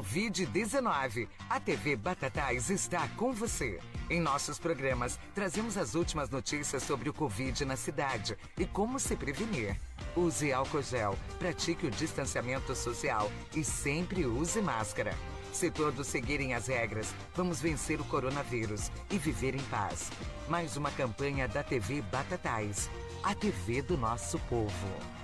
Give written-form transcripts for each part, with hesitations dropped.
Covid-19. A TV Batatais está com você. Em nossos programas, trazemos as últimas notícias sobre o Covid na cidade e como se prevenir. Use álcool gel, pratique o distanciamento social e sempre use máscara. Se todos seguirem as regras, vamos vencer o coronavírus e viver em paz. Mais uma campanha da TV Batatais, a TV do nosso povo.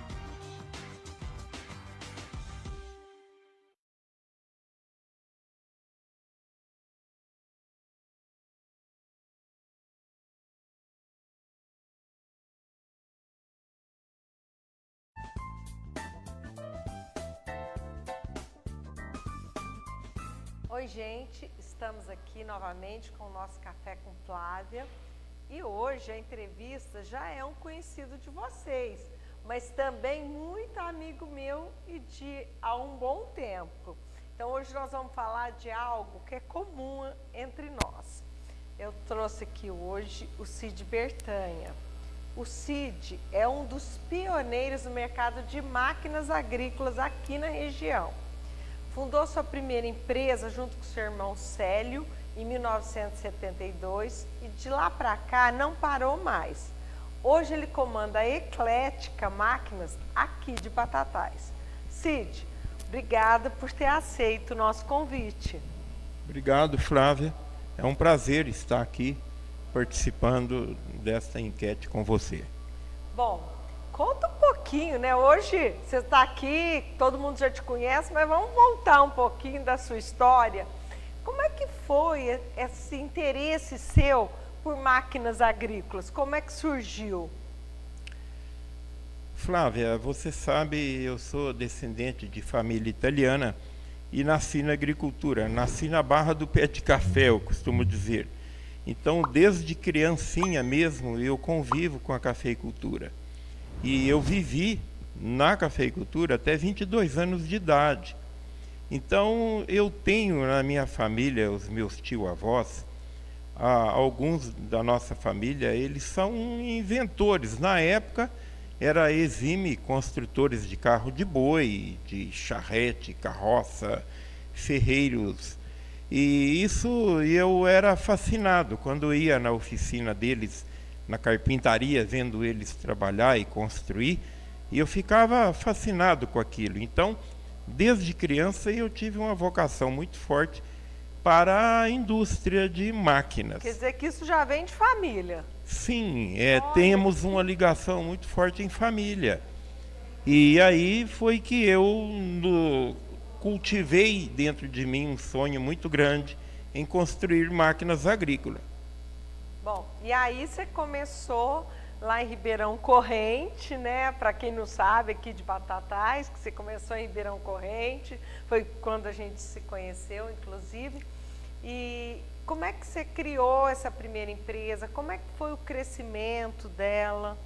Oi, gente, estamos aqui novamente com o nosso Café com Flávia e hoje a entrevista já é um conhecido de vocês, mas também muito amigo meu e de há um bom tempo. Então hoje nós vamos falar de algo que é comum entre nós. Eu trouxe aqui hoje o Cid Bertanha. O Cid é um dos pioneiros no mercado de máquinas agrícolas aqui na região. Fundou sua primeira empresa junto com seu irmão Célio em 1972 e de lá para cá não parou mais. Hoje ele comanda a Eclética Máquinas aqui de Batatais. Cid, obrigada por ter aceito o nosso convite. Obrigado, Flávia. É um prazer estar aqui participando desta enquete com você. Bom, conta um pouquinho, né? Hoje você está aqui, todo mundo já te conhece, mas vamos voltar um pouquinho da sua história. Como é que foi esse interesse seu por máquinas agrícolas? Como é que surgiu? Flávia, você sabe, eu sou descendente de família italiana e nasci na agricultura. Nasci na Barra do Pé de Café, eu costumo dizer. Então, desde criancinha mesmo, eu convivo com a cafeicultura. E eu vivi na cafeicultura até 22 anos de idade. Então, eu tenho na minha família, os meus tio-avós, alguns da nossa família, eles são inventores. Na época, era exime construtores de carro de boi, de charrete, carroça, ferreiros. E isso eu era fascinado quando eu ia na oficina deles, na carpintaria, vendo eles trabalhar e construir, e eu ficava fascinado com aquilo. Então, desde criança, eu tive uma vocação muito forte para a indústria de máquinas. Quer dizer que isso já vem de família? Sim, temos uma ligação muito forte em família. E aí foi que eu cultivei dentro de mim um sonho muito grande em construir máquinas agrícolas. Bom, e aí você começou lá em Ribeirão Corrente, né? Para quem não sabe, aqui de Batatais, que você começou em Ribeirão Corrente, foi quando a gente se conheceu, inclusive. E como é que você criou essa primeira empresa? Como é que foi o crescimento dela?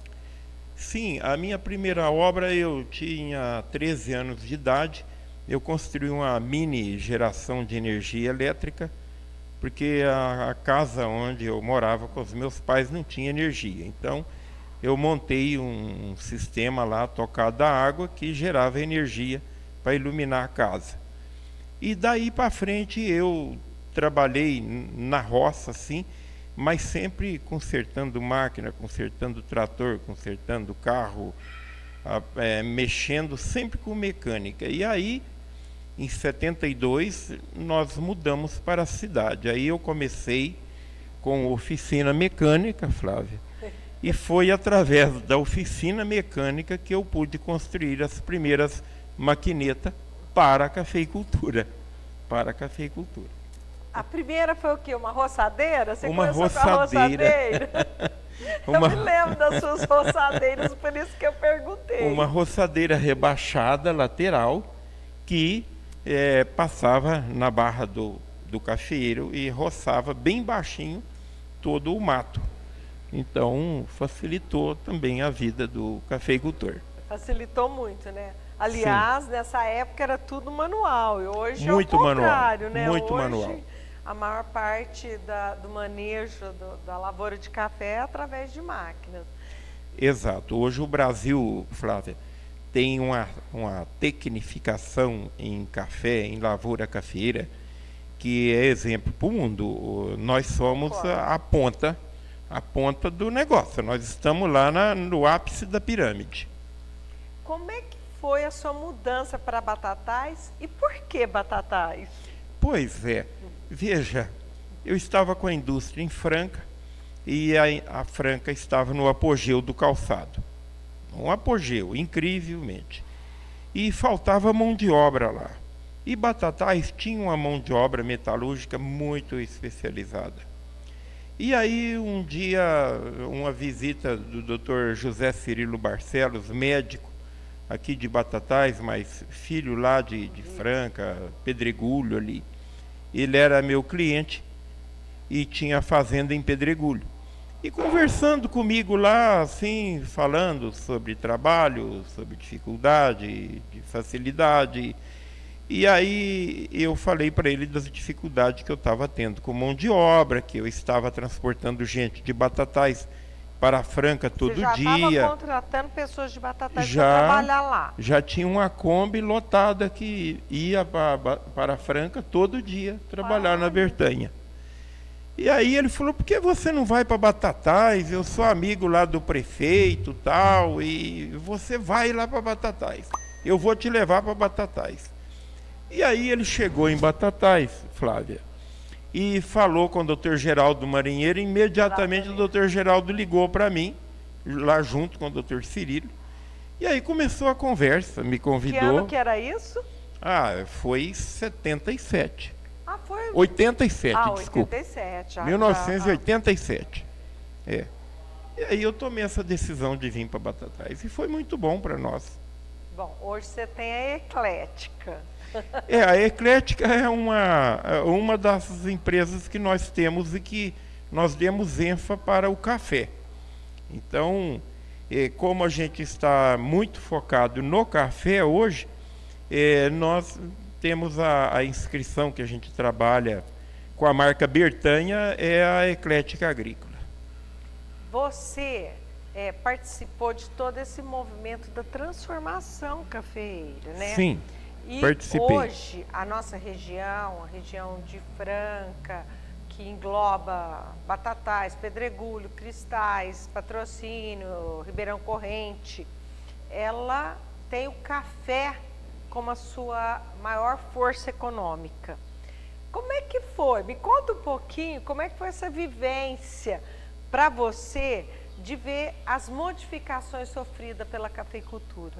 Sim, a minha primeira obra, eu tinha 13 anos de idade, eu construí uma mini geração de energia elétrica, porque a casa onde eu morava com os meus pais não tinha energia. Então, eu montei um sistema lá tocado a água que gerava energia para iluminar a casa. E daí para frente eu trabalhei na roça, assim, mas sempre consertando máquina, consertando trator, consertando carro, mexendo sempre com mecânica. E aí, em 72, nós mudamos para a cidade. Aí eu comecei com oficina mecânica, Flávia, e foi através da oficina mecânica que eu pude construir as primeiras maquinetas para a cafeicultura. A primeira foi o quê? Uma roçadeira? Você uma começou com a roçadeira? Eu me lembro das suas roçadeiras, por isso que eu perguntei. Uma roçadeira rebaixada, lateral, que passava na barra do cafeeiro e roçava bem baixinho todo o mato. Então, facilitou também a vida do cafeicultor. Facilitou muito, né? Aliás, sim, nessa época era tudo manual, e hoje muito é o contrário, manual, né? Muito hoje, manual. A maior parte do manejo da lavoura de café é através de máquinas. Exato. Hoje o Brasil, Flávia, tem uma tecnificação em café, em lavoura cafeeira, que é exemplo para o mundo. Nós somos a ponta do negócio. Nós estamos lá no ápice da pirâmide. Como é que foi a sua mudança para Batatais e por que Batatais? Pois é. Veja, eu estava com a indústria em Franca e a Franca estava no apogeu do calçado. Um apogeu, incrivelmente. E faltava mão de obra lá. E Batatais tinha uma mão de obra metalúrgica muito especializada. E aí, um dia, uma visita do Dr. José Cirilo Barcelos, médico aqui de Batatais, mas filho lá de Franca, Pedregulho ali. Ele era meu cliente e tinha fazenda em Pedregulho. E conversando comigo lá, assim, falando sobre trabalho, sobre dificuldade, de facilidade. E aí eu falei para ele das dificuldades que eu estava tendo com mão de obra, que eu estava transportando gente de Batatais para Franca todo dia. Você já estava contratando pessoas de Batatais para trabalhar lá? Já tinha uma Kombi lotada que ia para Franca todo dia trabalhar na Bertanha. E aí ele falou, por que você não vai para Batatais? Eu sou amigo lá do prefeito tal, e você vai lá para Batatais. Eu vou te levar para Batatais. E aí ele chegou em Batatais, Flávia, e falou com o Dr. Geraldo Marinheiro. Imediatamente o Dr. Geraldo ligou para mim, lá junto com o Dr. Cirilo. E aí começou a conversa, me convidou. Que ano que era isso? Foi 77. Foi 87, desculpa. 87. 1987. É. E aí eu tomei essa decisão de vir para Batatais e foi muito bom para nós. Bom, hoje você tem a Eclética. A Eclética é uma das empresas que nós temos e que nós demos ênfase para o café. Então, como a gente está muito focado no café hoje, nós temos a inscrição que a gente trabalha com a marca Bertanha, é a Eclética Agrícola. Você participou de todo esse movimento da transformação cafeeira, né? Sim, participei. E hoje, a nossa região, a região de Franca, que engloba Batatais, Pedregulho, Cristais, Patrocínio, Ribeirão Corrente, ela tem o café como a sua maior força econômica. Como é que foi? Me conta um pouquinho como é que foi essa vivência para você de ver as modificações sofridas pela cafeicultura.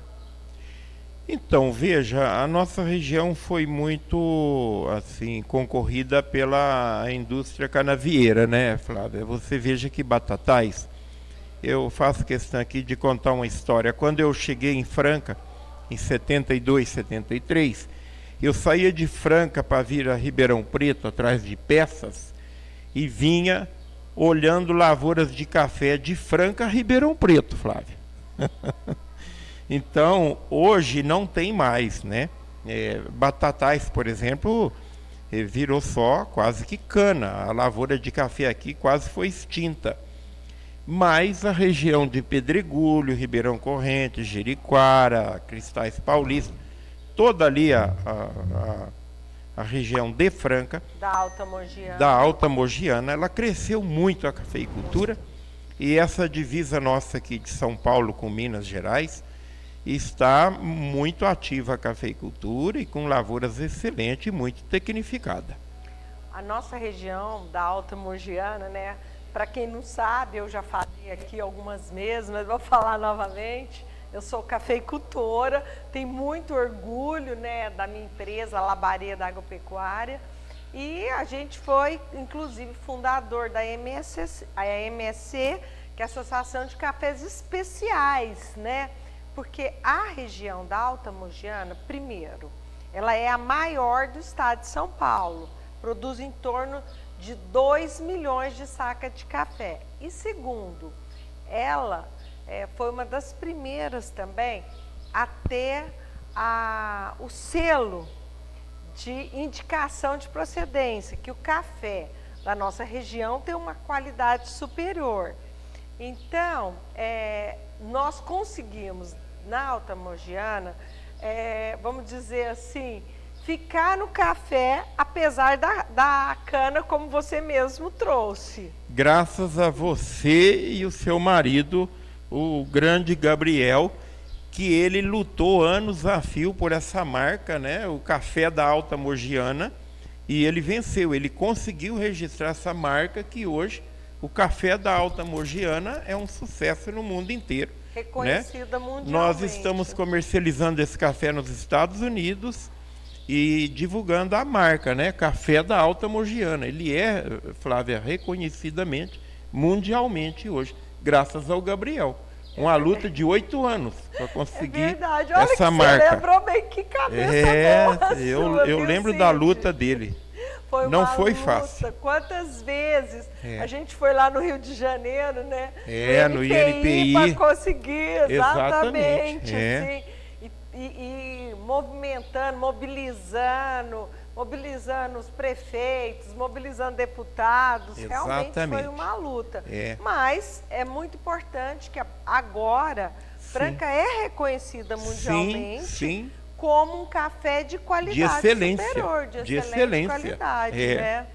Então, veja, a nossa região foi muito assim concorrida pela indústria canavieira, né, Flávia? Você veja que Batatais, eu faço questão aqui de contar uma história. Quando eu cheguei em Franca, em 72, 73, eu saía de Franca para vir a Ribeirão Preto, atrás de Peças, e vinha olhando lavouras de café de Franca a Ribeirão Preto, Flávia. Então, hoje não tem mais, né? Batatais, por exemplo, virou só quase que cana. A lavoura de café aqui quase foi extinta. Mas a região de Pedregulho, Ribeirão Corrente, Jeriquara, Cristais Paulista, toda ali a região de Franca, da Alta Mogiana, ela cresceu muito a cafeicultura, e essa divisa nossa aqui de São Paulo com Minas Gerais está muito ativa a cafeicultura e com lavouras excelentes e muito tecnificada. A nossa região da Alta Mogiana, né? Para quem não sabe, eu já falei aqui algumas vezes, mas vou falar novamente. Eu sou cafeicultora, tenho muito orgulho, né, da minha empresa, Labareda Agropecuária. E a gente foi, inclusive, fundador da AMSC, que é a Associação de Cafés Especiais, né? Porque a região da Alta Mogiana, primeiro, ela é a maior do estado de São Paulo. Produz em torno de 2 milhões de sacas de café. E segundo, ela foi uma das primeiras também a ter o selo de indicação de procedência, que o café da nossa região tem uma qualidade superior. Então, nós conseguimos, na Alta Mogiana, vamos dizer assim, ficar no café, apesar da cana, como você mesmo trouxe. Graças a você e o seu marido, o grande Gabriel, que ele lutou anos a fio por essa marca, né? O café da Alta Mogiana, e ele venceu. Ele conseguiu registrar essa marca que hoje o café da Alta Mogiana é um sucesso no mundo inteiro. Reconhecida, né? Mundialmente. Nós estamos comercializando esse café nos Estados Unidos e divulgando a marca, né? Café da Alta Mogiana. Ele é, Flávia, reconhecidamente, mundialmente hoje, graças ao Gabriel. Uma luta de 8 anos para conseguir essa marca. Você lembrou bem, que cabeça boa eu lembro da luta dele. Não foi fácil. Quantas vezes a gente foi lá no Rio de Janeiro, né? No INPI para conseguir, exatamente. É. Assim, e movimentando, mobilizando os prefeitos, mobilizando deputados. Exatamente. Realmente foi uma luta. Mas é muito importante que agora Franca é reconhecida mundialmente como um café de qualidade superior, de excelente qualidade, né?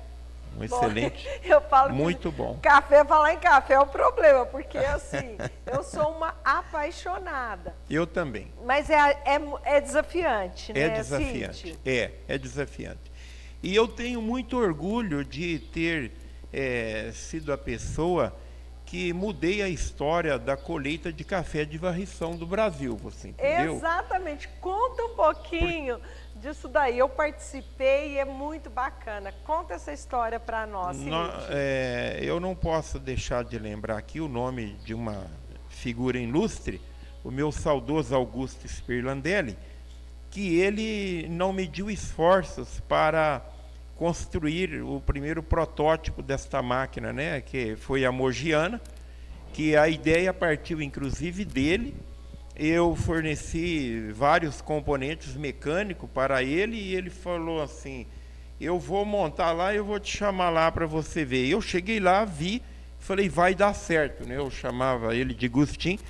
Um excelente, eu falo muito bom. Falar em café é um problema, porque assim, eu sou uma apaixonada. Eu também. Mas é desafiante, né? É desafiante, é desafiante. E eu tenho muito orgulho de ter sido a pessoa que mudei a história da colheita de café de varrição do Brasil, você entendeu? Exatamente. Conta um pouquinho disso daí. Eu participei e é muito bacana. Conta essa história para nós. Eu não posso deixar de lembrar aqui o nome de uma figura ilustre, o meu saudoso Augusto Spirlandelli, que ele não mediu esforços para construir o primeiro protótipo desta máquina, né, que foi a Mogiana, que a ideia partiu inclusive dele. Eu forneci vários componentes mecânicos para ele e ele falou assim: eu vou montar lá e eu vou te chamar lá para você ver. Eu cheguei lá, vi, falei, vai dar certo, né? Eu chamava ele de Gustinho,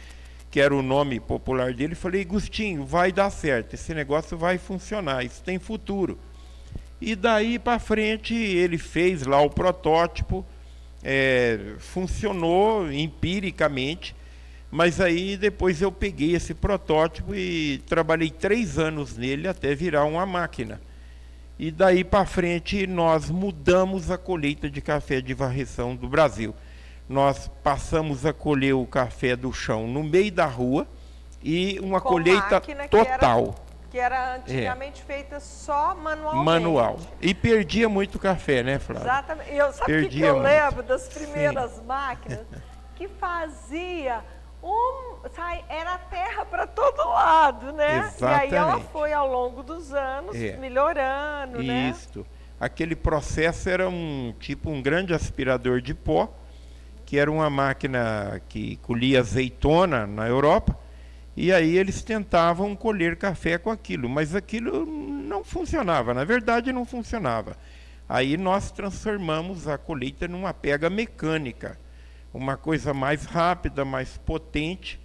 que era o nome popular dele. Falei, Gustinho, vai dar certo, esse negócio vai funcionar, isso tem futuro. E daí para frente ele fez lá o protótipo, funcionou empiricamente, mas aí depois eu peguei esse protótipo e trabalhei 3 anos nele até virar uma máquina. E daí para frente nós mudamos a colheita de café de varrição do Brasil. Nós passamos a colher o café do chão no meio da rua e uma colheita total. Que era antigamente feita só manualmente. Manual. E perdia muito café, né, Flávia? Exatamente. Sabe o que eu lembro das primeiras máquinas? Que fazia era terra para todo lado, né? Exatamente. E aí ela foi ao longo dos anos melhorando, né? Isso. Aquele processo era um grande aspirador de pó, que era uma máquina que colhia azeitona na Europa. E aí eles tentavam colher café com aquilo, mas aquilo não funcionava, na verdade não funcionava. Aí nós transformamos a colheita numa pega mecânica, uma coisa mais rápida, mais potente,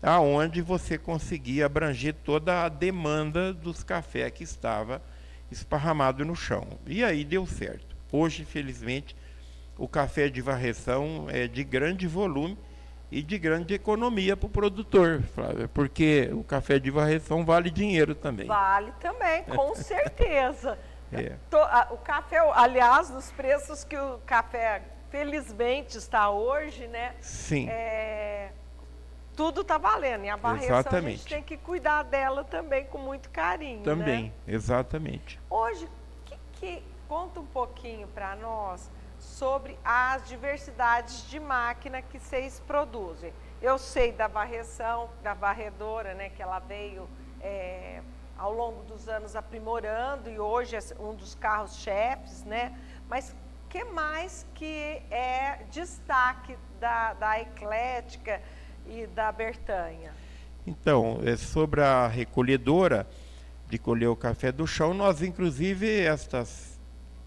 aonde você conseguia abranger toda a demanda dos cafés que estava esparramado no chão. E aí deu certo. Hoje, felizmente, o café de varrição é de grande volume e de grande economia para o produtor, Flávia, porque o café de varrição vale dinheiro também. Vale também, com certeza. O café, aliás, nos preços que o café, felizmente, está hoje, né? Sim. Tudo está valendo. E a varrição, exatamente, a gente tem que cuidar dela também com muito carinho. Também, né? Exatamente. Hoje, conta um pouquinho para nós sobre as diversidades de máquina que vocês produzem. Eu sei da varrição, da varredora, né, que ela veio ao longo dos anos aprimorando e hoje é um dos carros-chefes, né? Mas o que mais que é destaque da Eclética e da Bertanha? Então, sobre a recolhedora de colher o café do chão, nós inclusive estas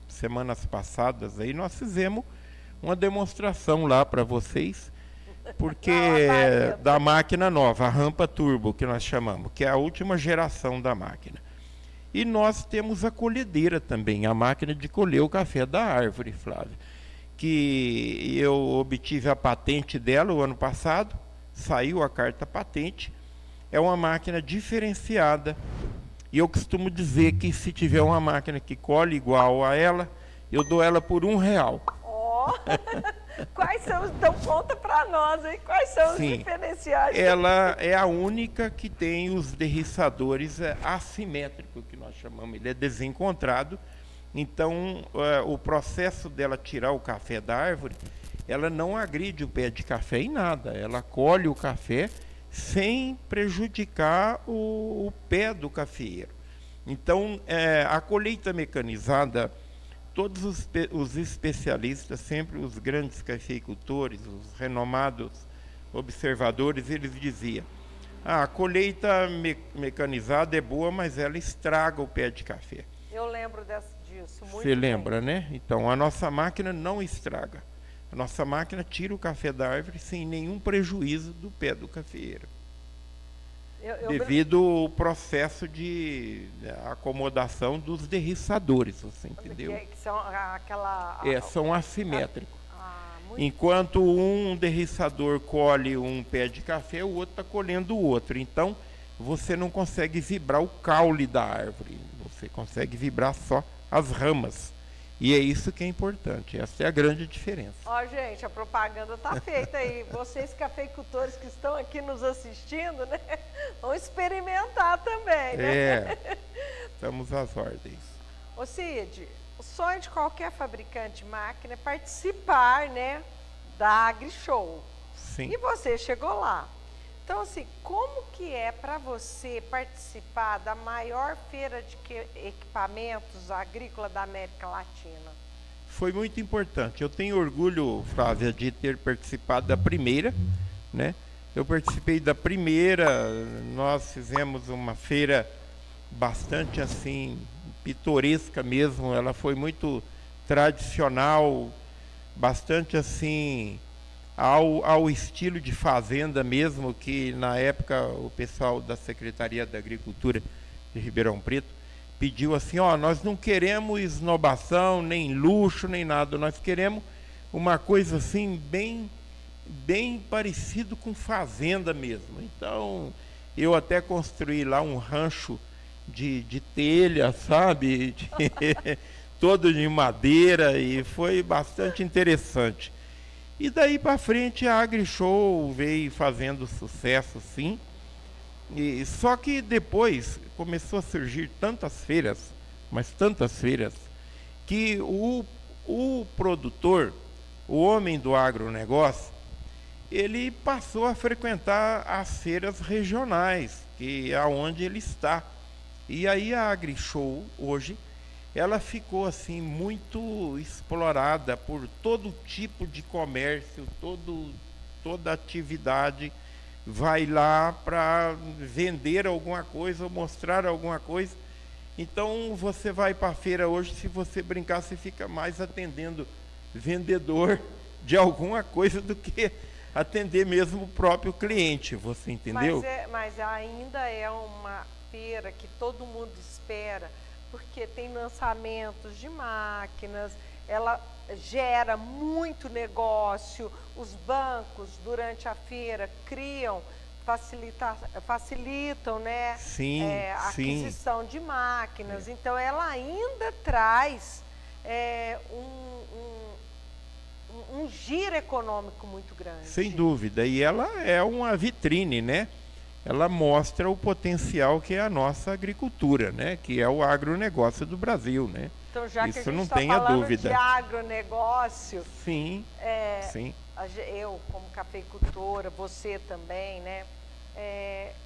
semanas passadas aí nós fizemos uma demonstração lá para vocês, Porque Não, da máquina nova, a rampa turbo, que nós chamamos, que é a última geração da máquina. E nós temos a colhedeira também, a máquina de colher o café da árvore, Flávio, que eu obtive a patente dela o ano passado, saiu a carta patente. É uma máquina diferenciada. E eu costumo dizer que se tiver uma máquina que colhe igual a ela, eu dou ela por R$1. Ó, quais são, então conta para nós, hein? Quais são os Sim, diferenciais? ela é a única que tem os derriçadores assimétricos, que nós chamamos. Ele é desencontrado. Então, o processo dela tirar o café da árvore, ela não agride o pé de café em nada. Ela colhe o café sem prejudicar o pé do cafeeiro. Então, a colheita mecanizada, todos os especialistas, sempre os grandes cafeicultores, os renomados observadores, eles diziam: a colheita mecanizada é boa, mas ela estraga o pé de café. Eu lembro disso, muito Você bem. lembra, né? Então, a nossa máquina não estraga. A nossa máquina tira o café da árvore sem nenhum prejuízo do pé do cafeeiro. Devido ao processo de acomodação dos derriçadores, você entendeu? Que são São assimétricos. muito... Enquanto um derriçador colhe um pé de café, o outro está colhendo o outro. Então, você não consegue vibrar o caule da árvore. Você consegue vibrar só as ramas. E é isso que é importante. Essa é a grande diferença. Ó, gente, a propaganda está feita aí. Vocês cafeicultores que estão aqui nos assistindo, né? Vão experimentar também, né? Estamos às ordens. Ô Cid, o sonho de qualquer fabricante de máquina é participar, né, da AgriShow. Sim. E você chegou lá. Então, assim, como que é para você participar da maior feira de equipamentos agrícolas da América Latina? Foi muito importante. Eu tenho orgulho, Flávia, de ter participado da primeira, né? Eu participei da primeira, nós fizemos uma feira bastante assim, pitoresca mesmo, ela foi muito tradicional, bastante assim, ao estilo de fazenda mesmo, que na época o pessoal da Secretaria da Agricultura de Ribeirão Preto pediu assim: ó, nós não queremos esnobação, nem luxo, nem nada, nós queremos uma coisa assim bem parecido com fazenda mesmo. Então, eu até construí lá um rancho de telha, sabe? Todo de madeira, e foi bastante interessante. E daí para frente a AgriShow veio fazendo sucesso, sim. Só que depois começou a surgir tantas feiras, mas tantas feiras, que o produtor, o homem do agronegócio, ele passou a frequentar as feiras regionais, que é onde ele está. E aí a AgriShow, hoje, ela ficou assim muito explorada por todo tipo de comércio, toda atividade vai lá para vender alguma coisa ou mostrar alguma coisa. Então você vai para a feira hoje, se você brincar, você fica mais atendendo vendedor de alguma coisa do que atender mesmo o próprio cliente, você entendeu? Mas ainda é uma feira que todo mundo espera, porque tem lançamentos de máquinas, ela gera muito negócio, os bancos durante a feira criam, facilitam, né, sim, a aquisição de máquinas, então ela ainda traz um giro econômico muito grande. Sem dúvida, e ela é uma vitrine, né? Ela mostra o potencial que é a nossa agricultura, né? Que é o agronegócio do Brasil, né? Então, já isso que a gente não está tenha falando dúvida. de agronegócio, sim, sim. Eu como cafeicultora, você também, né?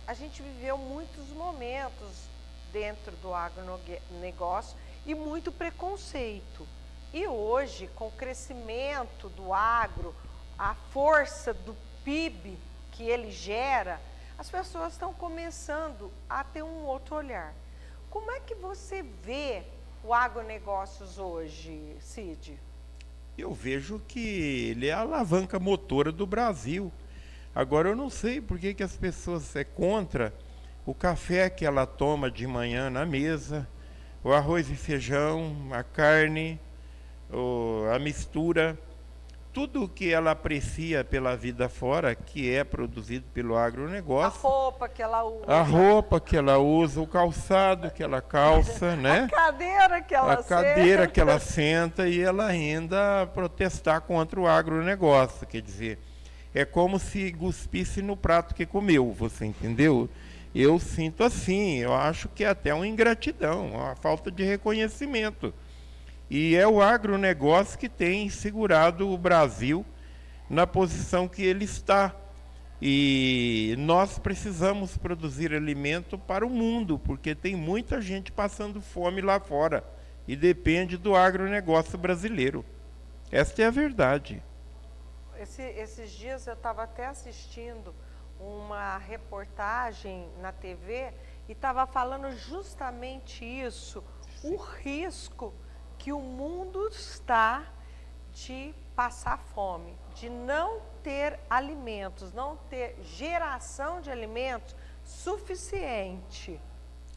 A gente viveu muitos momentos dentro do agronegócio e muito preconceito. E hoje, com o crescimento do agro, a força do PIB que ele gera, as pessoas estão começando a ter um outro olhar. Como é que você vê o agronegócios hoje, Cid? Eu vejo que ele é a alavanca motora do Brasil. Agora, eu não sei por que as pessoas é contra o café que ela toma de manhã na mesa, o arroz e feijão, a carne, a mistura, tudo que ela aprecia pela vida fora, que é produzido pelo agronegócio. A roupa que ela usa, o calçado que ela calça, né? A cadeira que ela senta, e ela ainda protestar contra o agronegócio. Quer dizer, é como se cuspisse no prato que comeu, você entendeu? Eu sinto assim, eu acho que é até uma ingratidão, uma falta de reconhecimento. E é o agronegócio que tem segurado o Brasil na posição que ele está. E nós precisamos produzir alimento para o mundo, porque tem muita gente passando fome lá fora e depende do agronegócio brasileiro. Esta é a verdade. Esses dias eu estava até assistindo uma reportagem na TV e estava falando justamente isso, o risco que o mundo está de passar fome, de não ter alimentos, não ter geração de alimentos suficiente.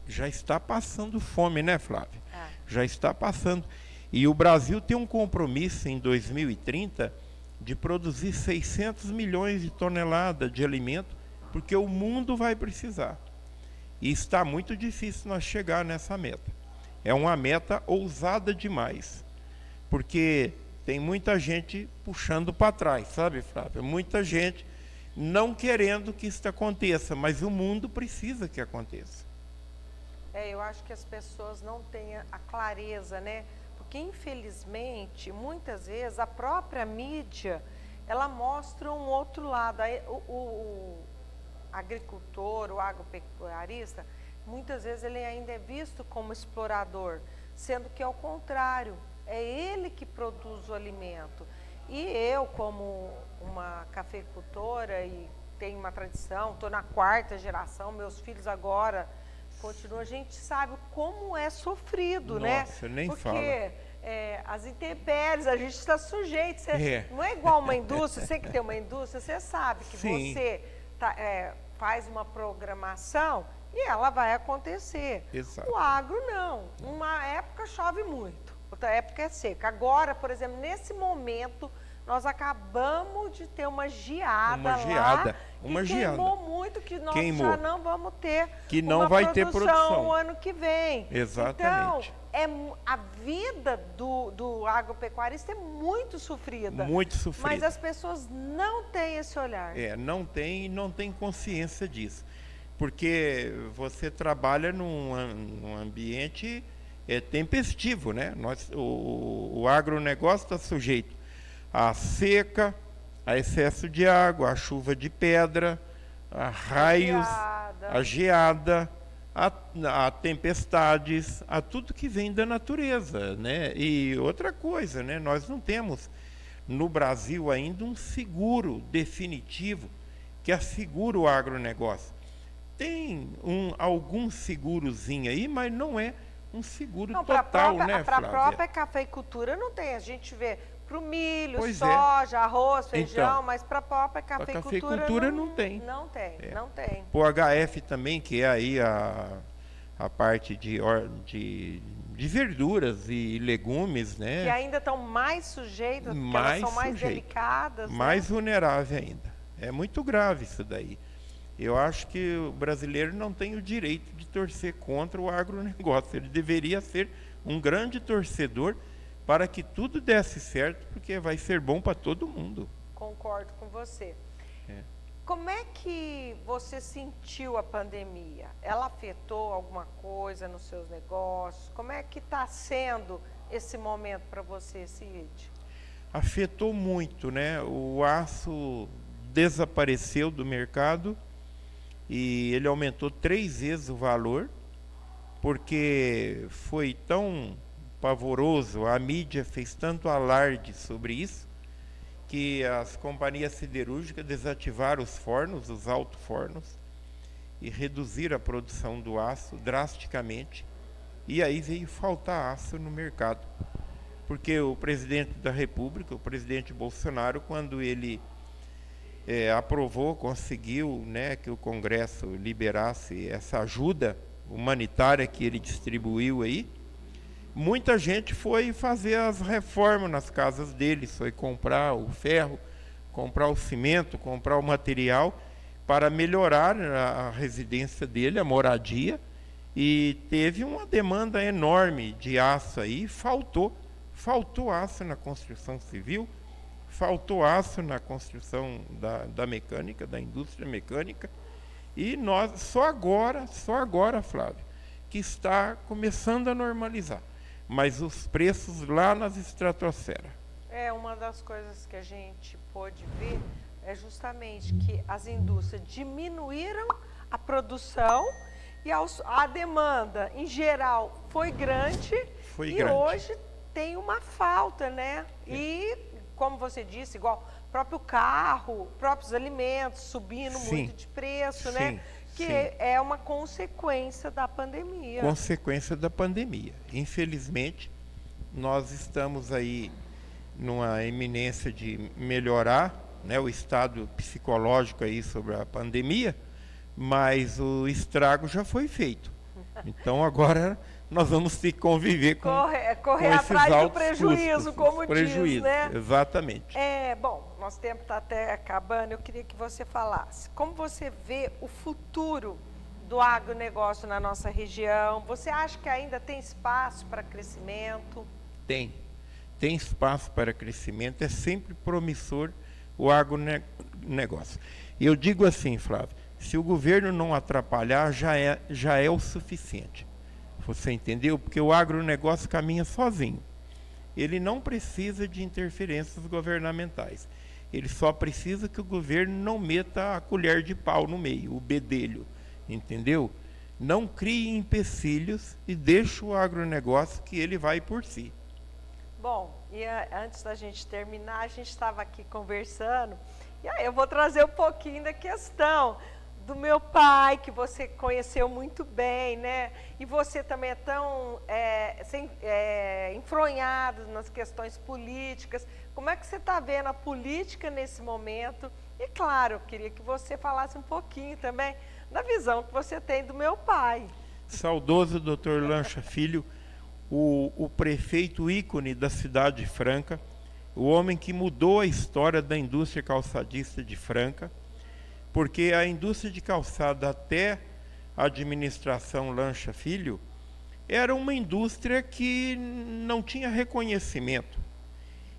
Já está passando fome, né, Flávia? Já está passando. E o Brasil tem um compromisso em 2030 de produzir 600 milhões de toneladas de alimento, porque o mundo vai precisar. E está muito difícil nós chegar nessa meta. É uma meta ousada demais, porque tem muita gente puxando para trás, sabe, Flávia? Muita gente não querendo que isso aconteça, mas o mundo precisa que aconteça. Eu acho que as pessoas não têm a clareza, né? Porque, infelizmente, muitas vezes a própria mídia, ela mostra um outro lado. O agricultor, o agropecuarista, muitas vezes ele ainda é visto como explorador, sendo que é o contrário, é ele que produz o alimento. E eu, como uma cafeicultora e tenho uma tradição, estou na 4ª geração, meus filhos agora continuam, a gente sabe como é sofrido, né? Nossa, nem porque fala. As intempéries, a gente está sujeito, não é igual uma indústria, você que tem uma indústria, você sabe que Sim. você faz uma programação e ela vai acontecer. Exato. O agro não. Uma época chove muito, outra época é seca. Agora, por exemplo, nesse momento, nós acabamos de ter uma geada lá. Queimou muito, que nós já não vamos ter que não vai ter produção o ano que vem. Exatamente. Então, a vida do agropecuarista é muito sofrida. Muito sofrida. Mas as pessoas não têm esse olhar. Não tem consciência disso. Porque você trabalha num ambiente tempestivo, né? O agronegócio está sujeito à seca, a excesso de água, a chuva de pedra, a raios, a geada, a tempestades, a tudo que vem da natureza, né? E outra coisa, né? Nós não temos no Brasil ainda um seguro definitivo que assegura o agronegócio. Tem algum segurozinho aí, mas não é um seguro total, né, Flávia? Para a própria cafeicultura não tem. A gente vê para o milho, soja, arroz, feijão, então, mas para a própria cafeicultura não tem. Não tem. O HF também, que é aí a parte de verduras e legumes, né? Que ainda estão mais sujeitas, porque elas são mais delicadas. Mais vulneráveis ainda. É muito grave isso daí. Eu acho que o brasileiro não tem o direito de torcer contra o agronegócio. Ele deveria ser um grande torcedor para que tudo desse certo, porque vai ser bom para todo mundo. Concordo com você. Como é que você sentiu a pandemia? Ela afetou alguma coisa nos seus negócios? Como é que está sendo esse momento para você, Cid? Afetou muito, né? O aço desapareceu do mercado e ele aumentou 3 vezes o valor, porque foi tão pavoroso, a mídia fez tanto alarde sobre isso, que as companhias siderúrgicas desativaram os fornos, os alto-fornos, e reduziram a produção do aço drasticamente, e aí veio faltar aço no mercado. Porque o presidente da República, o presidente Bolsonaro, quando ele aprovou, conseguiu, né, que o Congresso liberasse essa ajuda humanitária que ele distribuiu aí. Muita gente foi fazer as reformas nas casas deles, foi comprar o ferro, comprar o cimento, comprar o material para melhorar a residência dele, a moradia, e teve uma demanda enorme de aço aí, faltou aço na construção civil, faltou aço na construção da mecânica, da indústria mecânica, e nós, só agora, Flávio, que está começando a normalizar, mas os preços lá nas estratosferas. Uma das coisas que a gente pôde ver é justamente que as indústrias diminuíram a produção e a demanda, em geral, foi grande. Hoje tem uma falta, né? E, como você disse, igual próprio carro, próprios alimentos subindo muito de preço, né? Que é uma consequência da pandemia. Consequência da pandemia. Infelizmente, nós estamos aí numa iminência de melhorar, né, o estado psicológico aí sobre a pandemia, mas o estrago já foi feito. Então agora nós vamos ter que conviver com correr atrás do prejuízo, como diz, né? Exatamente. Bom, nosso tempo está até acabando, eu queria que você falasse. Como você vê o futuro do agronegócio na nossa região? Você acha que ainda tem espaço para crescimento? Tem espaço para crescimento, é sempre promissor o agronegócio. E eu digo assim, Flávio, se o governo não atrapalhar, já é o suficiente. Você entendeu? Porque o agronegócio caminha sozinho. Ele não precisa de interferências governamentais. Ele só precisa que o governo não meta a colher de pau no meio, o bedelho. Entendeu? Não crie empecilhos e deixe o agronegócio que ele vai por si. Bom, e antes da gente terminar, a gente estava aqui conversando, e aí eu vou trazer um pouquinho da questão do meu pai, que você conheceu muito bem, né? E você também é tão enfronhado nas questões políticas. Como é que você está vendo a política nesse momento? E claro, eu queria que você falasse um pouquinho também da visão que você tem do meu pai. Saudoso Dr. Lancha Filho, o prefeito ícone da cidade de Franca, o homem que mudou a história da indústria calçadista de Franca, porque a indústria de calçada até a administração Lancha Filho era uma indústria que não tinha reconhecimento.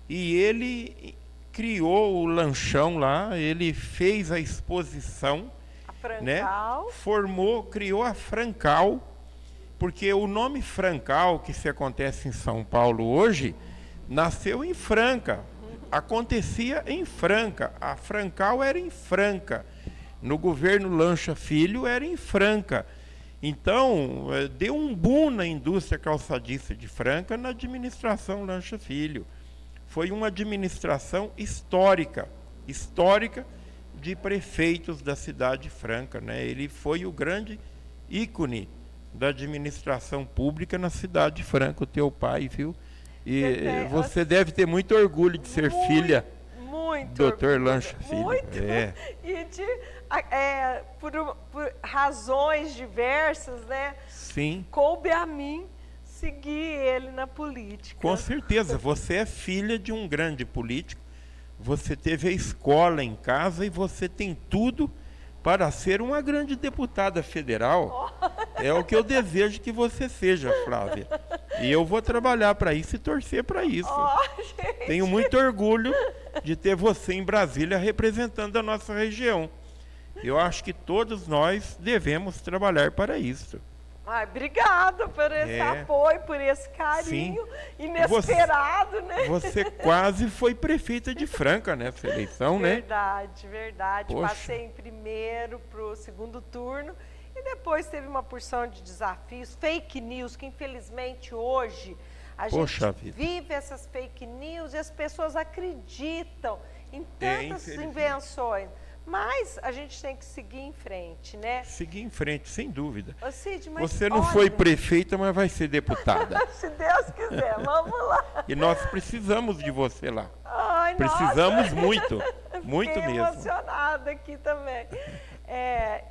E ele criou o lanchão lá, ele fez a exposição, né? Criou a Francal, porque o nome Francal, que se acontece em São Paulo hoje, nasceu em Franca, acontecia em Franca, a Francal era em Franca, no governo Lancha Filho era em Franca. Então, deu um boom na indústria calçadista de Franca na administração Lancha Filho. Foi uma administração histórica de prefeitos da cidade de Franca, né? Ele foi o grande ícone da administração pública na cidade de Franca, o teu pai, viu? E você deve ter muito orgulho de ser filha do Dr. Lancha Filho. Muito. E por razões diversas, né? Sim. Coube a mim seguir ele na política. Com certeza, você é filha de um grande político, você teve a escola em casa e você tem tudo para ser uma grande deputada federal. É o que eu desejo que você seja, Flávia. E eu vou trabalhar para isso e torcer para isso. Tenho muito orgulho de ter você em Brasília representando a nossa região. Eu acho que todos nós devemos trabalhar para isso. Obrigada por esse apoio, por esse carinho inesperado, né? Você quase foi prefeita de Franca nessa eleição, né? Verdade. Poxa. Passei em primeiro para o segundo turno e depois teve uma porção de desafios, fake news, que infelizmente hoje a gente vive essas fake news e as pessoas acreditam em tantas invenções. Mas a gente tem que seguir em frente, né? Seguir em frente, sem dúvida. Ô Cid, mas você não foi prefeita, mas vai ser deputada. Se Deus quiser, vamos lá. E nós precisamos de você lá. Ai, precisamos nossa. muito mesmo. Emocionada lado aqui também.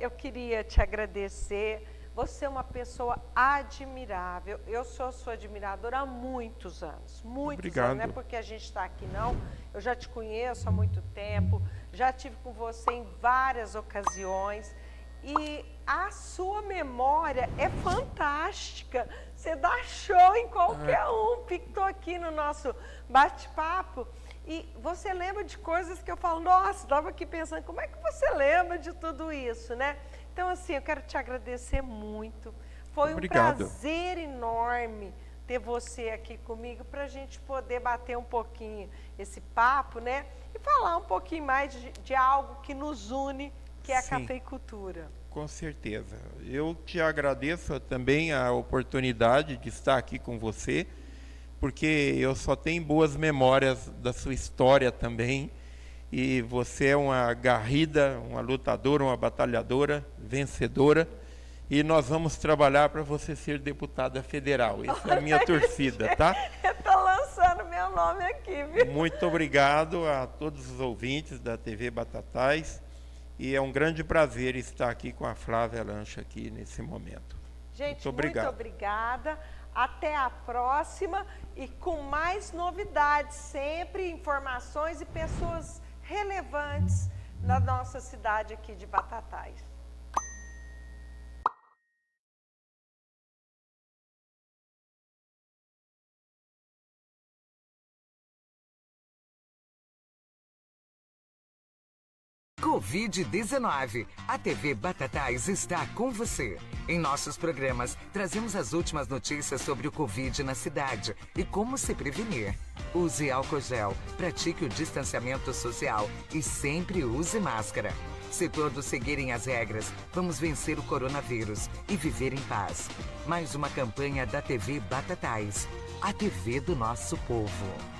Eu queria te agradecer. Você é uma pessoa admirável. Eu sou sua admiradora há muitos anos. Muitos anos, não é porque a gente está aqui, não. Eu já te conheço há muito tempo, já estive com você em várias ocasiões. E a sua memória é fantástica. Você dá show em qualquer um. Estou aqui no nosso bate-papo. E você lembra de coisas que eu falo, nossa, estava aqui pensando, como é que você lembra de tudo isso, né? Então, assim, eu quero te agradecer muito. Foi um prazer enorme ter você aqui comigo para a gente poder bater um pouquinho esse papo, né? E falar um pouquinho mais de algo que nos une, que é a cafeicultura. Com certeza. Eu te agradeço também a oportunidade de estar aqui com você, porque eu só tenho boas memórias da sua história também. E você é uma aguerrida, uma lutadora, uma batalhadora, vencedora. E nós vamos trabalhar para você ser deputada federal. Essa é a minha torcida, tá? Estou lançando meu nome aqui, viu? Muito obrigado a todos os ouvintes da TV Batatais. E é um grande prazer estar aqui com a Flávia Lancha aqui nesse momento. Gente, muito obrigada. Até a próxima e com mais novidades, sempre informações e pessoas relevantes na nossa cidade aqui de Batatais. Covid-19. A TV Batatais está com você. Em nossos programas, trazemos as últimas notícias sobre o Covid na cidade e como se prevenir. Use álcool gel, pratique o distanciamento social e sempre use máscara. Se todos seguirem as regras, vamos vencer o coronavírus e viver em paz. Mais uma campanha da TV Batatais, a TV do nosso povo.